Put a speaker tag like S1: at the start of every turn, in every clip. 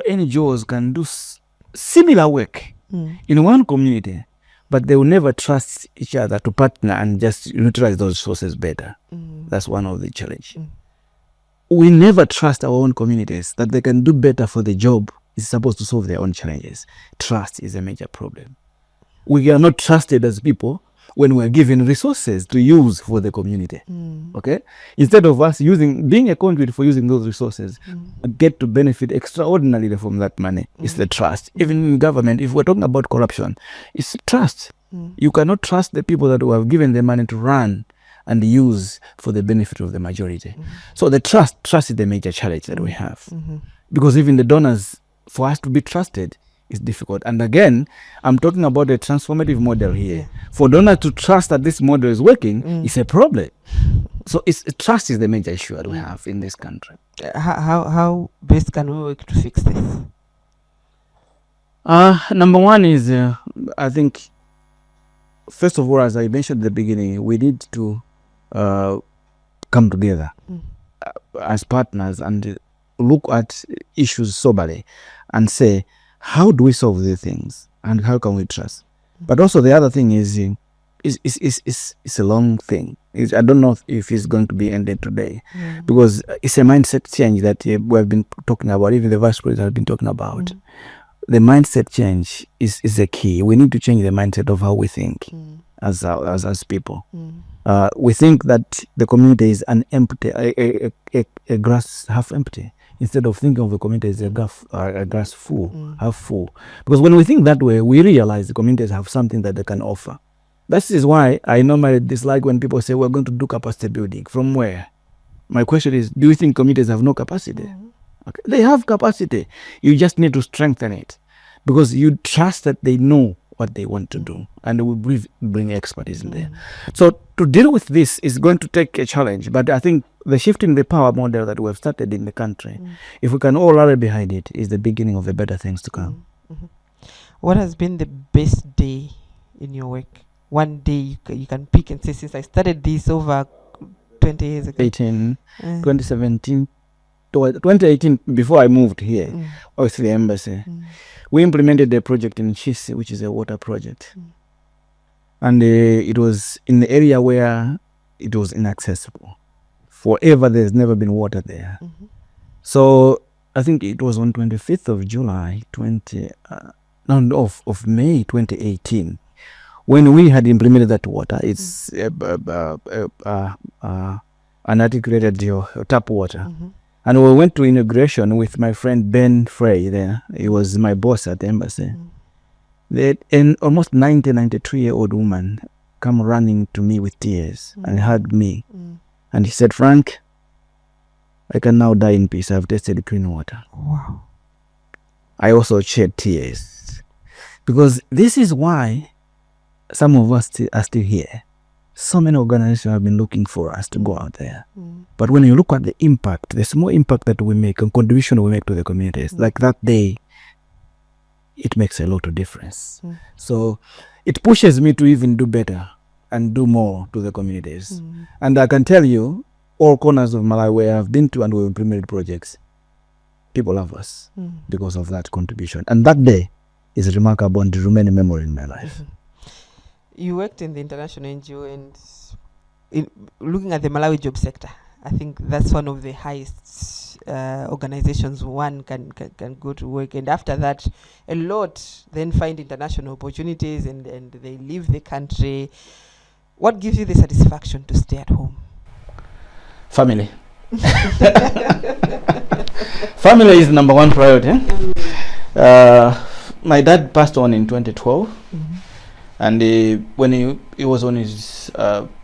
S1: NGOs can do similar work in one community, but they will never trust each other to partner and just utilize those resources better. That's one of the challenge. We never trust our own communities that they can do better for the job is supposed to solve their own challenges. Trust is a major problem. We are not trusted as people when we are given resources to use for the community. Okay? Instead of us being a conduit for using those resources, get to benefit extraordinarily from that money. It's the trust. Even in government, if we're talking about corruption, it's trust. You cannot trust the people that have given the money to run and use for the benefit of the majority. So the trust is the major challenge that we have. Because even the donors, for us to be trusted, is difficult. And again, I'm talking about a transformative model here. For donors to trust that this model is working, is a problem. So trust is the major issue that we have in this country.
S2: How best can we work to fix this?
S1: Number one is, I think, first of all, as I mentioned at the beginning, we need to come together as partners and look at issues soberly and say, how do we solve these things and how can we trust? But also the other thing is it's a long thing. I don't know if it's going to be ended today because it's a mindset change that we have been talking about, even the Vice President has been talking about. The mindset change is the key. We need to change the mindset of how we think as people. We think that the community is an empty, a glass half empty. Instead of thinking of the community as a glass full, half full. Because when we think that way, we realize the communities have something that they can offer. That is why I normally dislike when people say we're going to do capacity building. From where? My question is, do you think communities have no capacity? Okay. They have capacity. You just need to strengthen it. Because you trust that they know what they want to do. And we bring expertise in there. So to deal with this is going to take a challenge. But I think the shift in the power model that we have started in the country, if we can all rally behind it, is the beginning of the better things to come.
S2: What has been the best day in your work? One day you can pick and say, since I started this over 20 years ago.
S1: 2017, 2018, before I moved here, I was the embassy. We implemented a project in Chisi, which is a water project. And it was in the area where it was inaccessible. Forever, there's never been water there. So I think it was on 25th of July, of May 2018, when we had implemented that water. It's unarticulated tap water. And we went to inauguration with my friend Ben Frey there. He was my boss at the embassy. An almost 93-year-old woman come running to me with tears and hugged me. And he said, Frank, I can now die in peace. I've tasted clean water.
S2: Wow.
S1: I also shed tears. Because this is why some of us are still here. So many organizations have been looking for us to go out there. But when you look at the impact, the small impact that we make and contribution we make to the communities, like that day, it makes a lot of difference. So it pushes me to even do better and do more to the communities. And I can tell you, all corners of Malawi where I've been to and we've implemented projects, people love us because of that contribution. And that day is remarkable and remain a memory in my life.
S2: You worked in the international NGO, and in looking at the Malawi job sector, I think that's one of the highest organizations one can go to work. And after that, a lot then find international opportunities and they leave the country. What gives you the satisfaction to stay at home?
S1: Family. Family is number one priority. My dad passed on in 2012. And when he was on his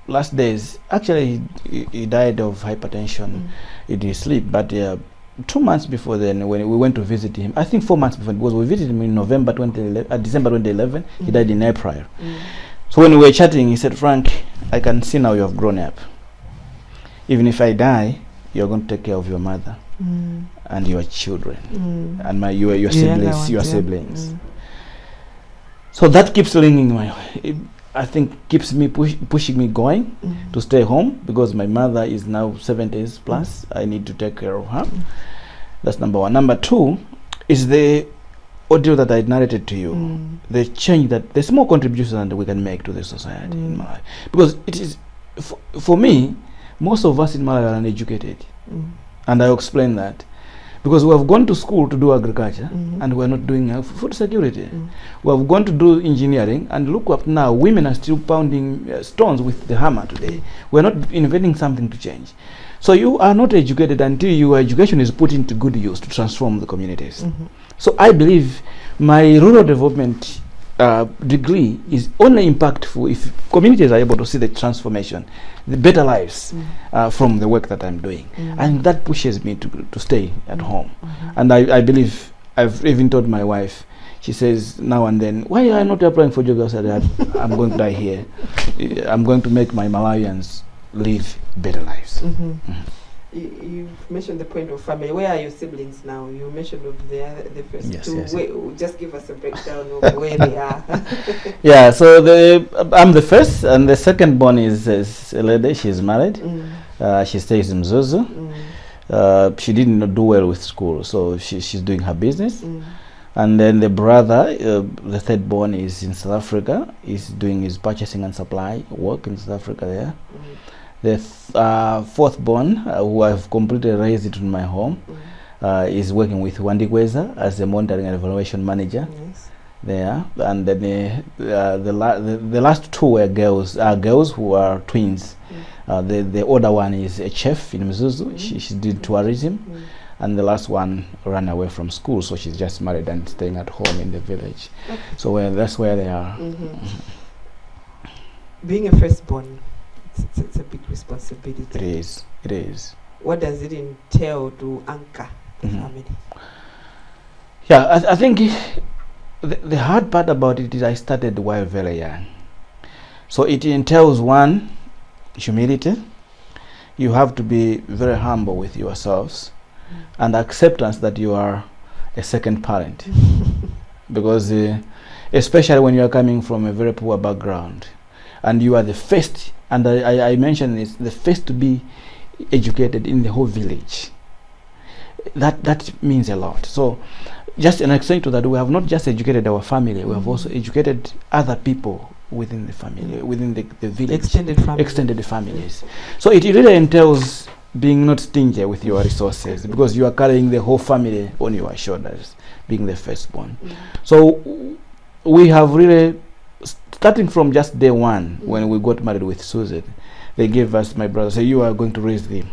S1: last days, actually he died of hypertension in his sleep. But 2 months before then, when we went to visit him, I think 4 months before, because we visited him in December 2011, he died in April. So when we were chatting, he said, Frank, I can see now you have grown up. Even if I die, you're going to take care of your mother and your children and your siblings. So that keeps ringing I think keeps me pushing me going to stay home, because my mother is now 70s plus. I need to take care of her. That's number one. Number two, is the audio that I narrated to you, the change that the small contributions that we can make to the society in Malawi. Because it is, for me, most of us in Malawi are uneducated. And I'll explain that. Because we have gone to school to do agriculture and we're not doing food security. We have gone to do engineering, and look up now, women are still pounding stones with the hammer today. We're not inventing something to change. So you are not educated until your education is put into good use to transform the communities. So I believe my rural development degree is only impactful if communities are able to see the transformation, the better lives from the work that I'm doing. And that pushes me to stay at home. And I believe, I've even told my wife, she says now and then, why are you not applying for jobs? I said, I'm going to die here. I'm going to make my Malawians live better lives.
S2: You've mentioned the point of family. Where are your siblings now? You mentioned of the first two.
S1: Yes.
S2: Just give us a breakdown of where they are.
S1: Yeah, so I'm the first, and the second born is a lady. She's married. She stays in Mzuzu. She didn't do well with school, so she's doing her business. And then the brother, the third born, is in South Africa. He's doing his purchasing and supply work in South Africa there. The fourth born, who I've completely raised it in my home, is working with Wandikweza as the monitoring and evaluation manager there. And then the last two were girls who are twins. The older one is a chef in Mzuzu. She did tourism. And the last one ran away from school, so she's just married and staying at home in the village. So that's where they are.
S2: Being a firstborn, it's a big responsibility.
S1: It is.
S2: What does it entail to anchor the family?
S1: Yeah, I think the hard part about it is I started while very young. So it entails, one, humility. You have to be very humble with yourselves, and acceptance that you are a second parent. Because especially when you are coming from a very poor background, and you are the first, and I mentioned this, the first to be educated in the whole village. That means a lot. So just an extent to that, we have not just educated our family, we have also educated other people within the family, within the village. Extended families. So it really entails being not stingy with your resources, because you are carrying the whole family on your shoulders, being the firstborn. So we have really, starting from just day one, when we got married with Susan, they gave us, my brother, say, you are going to raise them.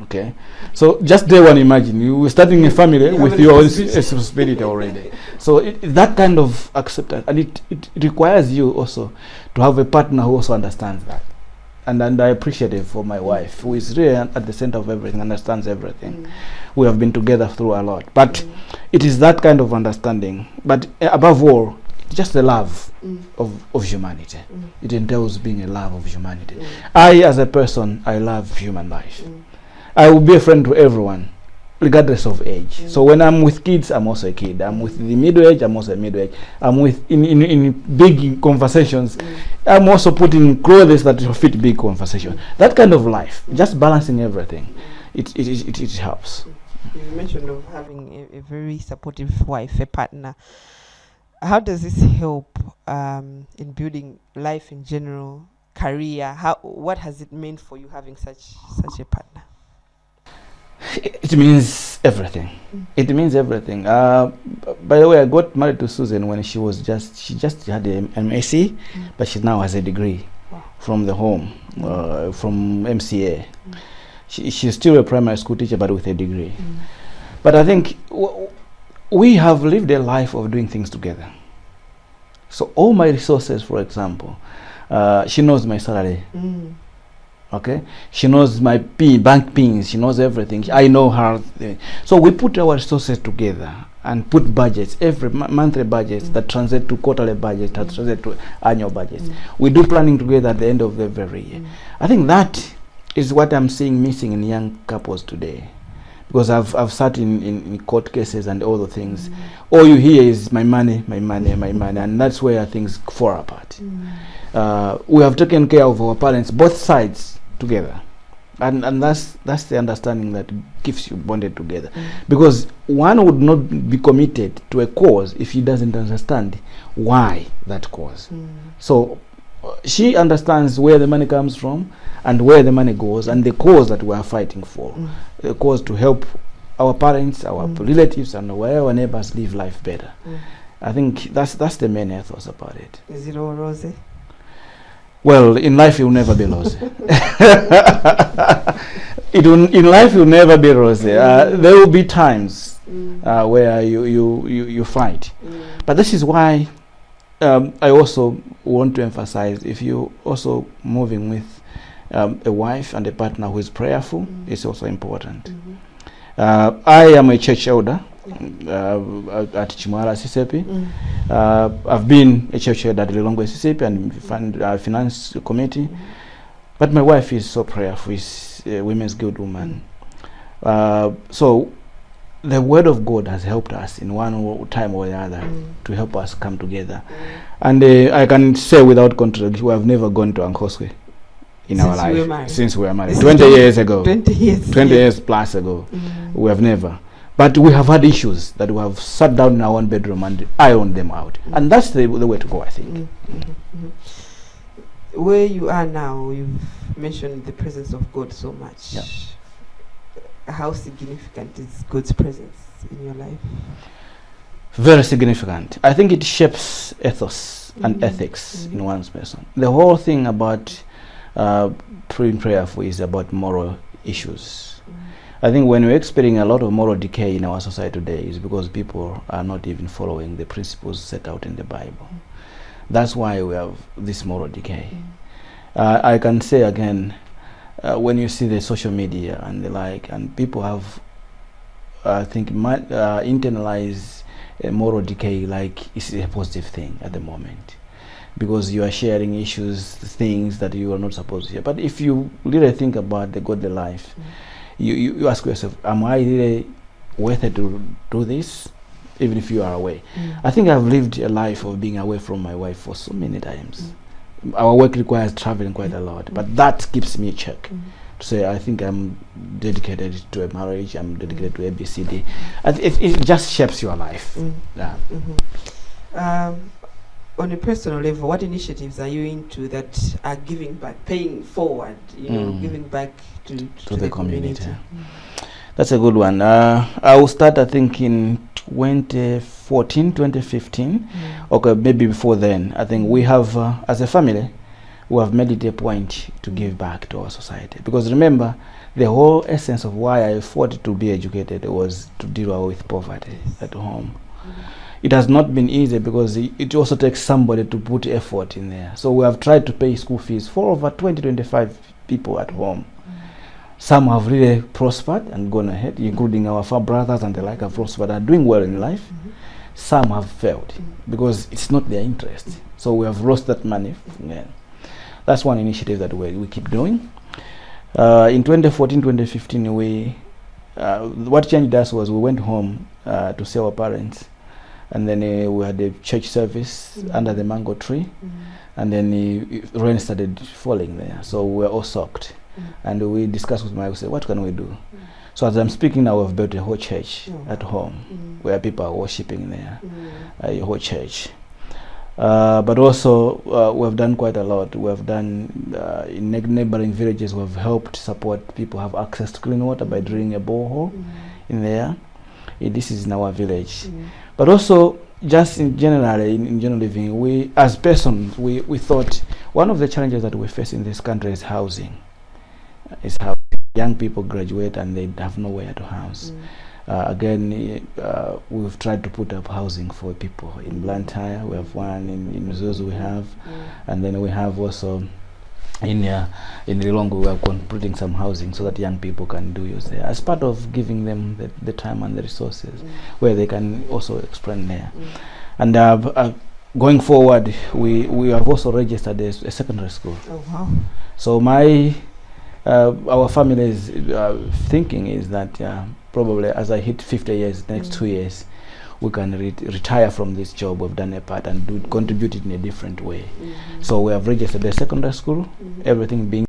S1: Okay, so just day one, imagine you were starting a family with your own responsibility already. So that kind of acceptance, and it requires you also to have a partner who also understands that. And I appreciate it for my wife, who is really at the center of everything, understands everything. We have been together through a lot, but it is that kind of understanding. But above all, just the love of humanity. It entails being a love of humanity. I, as a person, I love human life. I will be a friend to everyone, regardless of age. So when I'm with kids, I'm also a kid. I'm with the middle age, I'm also a middle age. I'm with in big conversations. I'm also putting clothes that fit big conversation. That kind of life, just balancing everything, it helps.
S2: You mentioned of having a very supportive wife, a partner. How does this help in building life in general, career? What has it meant for you having such a partner?
S1: It means everything. It means everything. By the way, I got married to Susan when she just had an MSc, but she now has a degree from the home, from MCA. She's still a primary school teacher, but with a degree. But I think we have lived a life of doing things together. So all my resources, for example, she knows my salary. Okay, she knows my bank pins, she knows everything. I know her. So we put our resources together and put budgets, every monthly budgets that translate to quarterly budgets, that translate to annual budgets. We do planning together at the end of the very year. I think that is what I'm seeing missing in young couples today, because I've sat in court cases and all the things. All you hear is my money, my money, my money, and that's where things fall apart. We have taken care of our parents, both sides together. And that's the understanding that keeps you bonded together. Because one would not be committed to a cause if he doesn't understand why that cause. So she understands where the money comes from and where the money goes, and the cause that we are fighting for, the cause to help our parents, our relatives, and our neighbors live life better. I think that's the main ethos about it.
S2: Is it all rosy?
S1: Well, in life it will never be rosy. In life it will never be rosy. There will be times where you fight. But this is why I also want to emphasize, if you also moving with a wife and a partner who is prayerful, it's also important. I am a church elder at Chimwara CCP. I've been a church elder at Lilongwe CCP and finance committee. But my wife is so prayerful. She's a women's guild woman. So the word of God has helped us in one time or the other to help us come together. And I can say without contradiction, we have never gone to Ankoswe in our life since we were married. 20 years ago. 20 years plus ago. We have never. But we have had issues that we have sat down in our own bedroom and ironed them out. And that's the way to go, I think.
S2: Where you are now, you've mentioned the presence of God so much.
S1: Yeah.
S2: How significant is God's presence in your life?
S1: Very significant. I think it shapes ethos and ethics in one's person. The whole thing about being prayerful is about moral issues. I think when we're experiencing a lot of moral decay in our society today, is because people are not even following the principles set out in the Bible. That's why we have this moral decay. I can say again, when you see the social media and the like, and people have, I think, internalized moral decay like it's a positive thing at the moment, because you are sharing issues, things that you are not supposed to share. But if you really think about the godly life, you ask yourself, am I really worth it to do this, even if you are away? I think I've lived a life of being away from my wife for so many times. Our work requires traveling quite a lot, but that keeps me in check. To say, I think I'm dedicated to a marriage, I'm dedicated to ABCD. And it just shapes your life.
S2: On a personal level, what initiatives are you into that are giving back, paying forward, giving back to the community?
S1: That's a good one. I will start, I think, in 2014, 2015. Okay, maybe before then. I think we have, as a family, we have made it a point to give back to our society. Because remember, the whole essence of why I fought to be educated was to deal with poverty at home. It has not been easy, because it also takes somebody to put effort in there. So we have tried to pay school fees for over 20-25 people at home. Some have really prospered and gone ahead, including our brothers and the like have prospered, are doing well in life. Some have failed because it's not their interest. So we have lost that money. That's one initiative that we keep doing. In 2014, 2015, what changed us was we went home to see our parents. And then we had a church service under the mango tree. And then rain started falling there. So we were all soaked. And we discussed with my wife, what can we do? So as I'm speaking now, we've built a whole church at home where people are worshiping there, a whole church. But also we have done quite a lot. We have done in neighboring villages, we have helped support people have access to clean water by drilling a borehole in there. This is in our village. But also, just in general living, we as persons, we thought one of the challenges that we face in this country is housing. Is how young people graduate and they have nowhere to house. Again, we've tried to put up housing for people in Blantyre. We have one in Zuzu. We have, and then we have also in Lilongwe. We are completing some housing so that young people can do use there as part of giving them the time and the resources where they can also explain there. And going forward, we have also registered a secondary school.
S2: Oh wow!
S1: So our family's thinking is that probably as I hit 50 years, next 2 years, we can retire from this job. We've done a part and contribute it in a different way. So we have registered a secondary school, everything being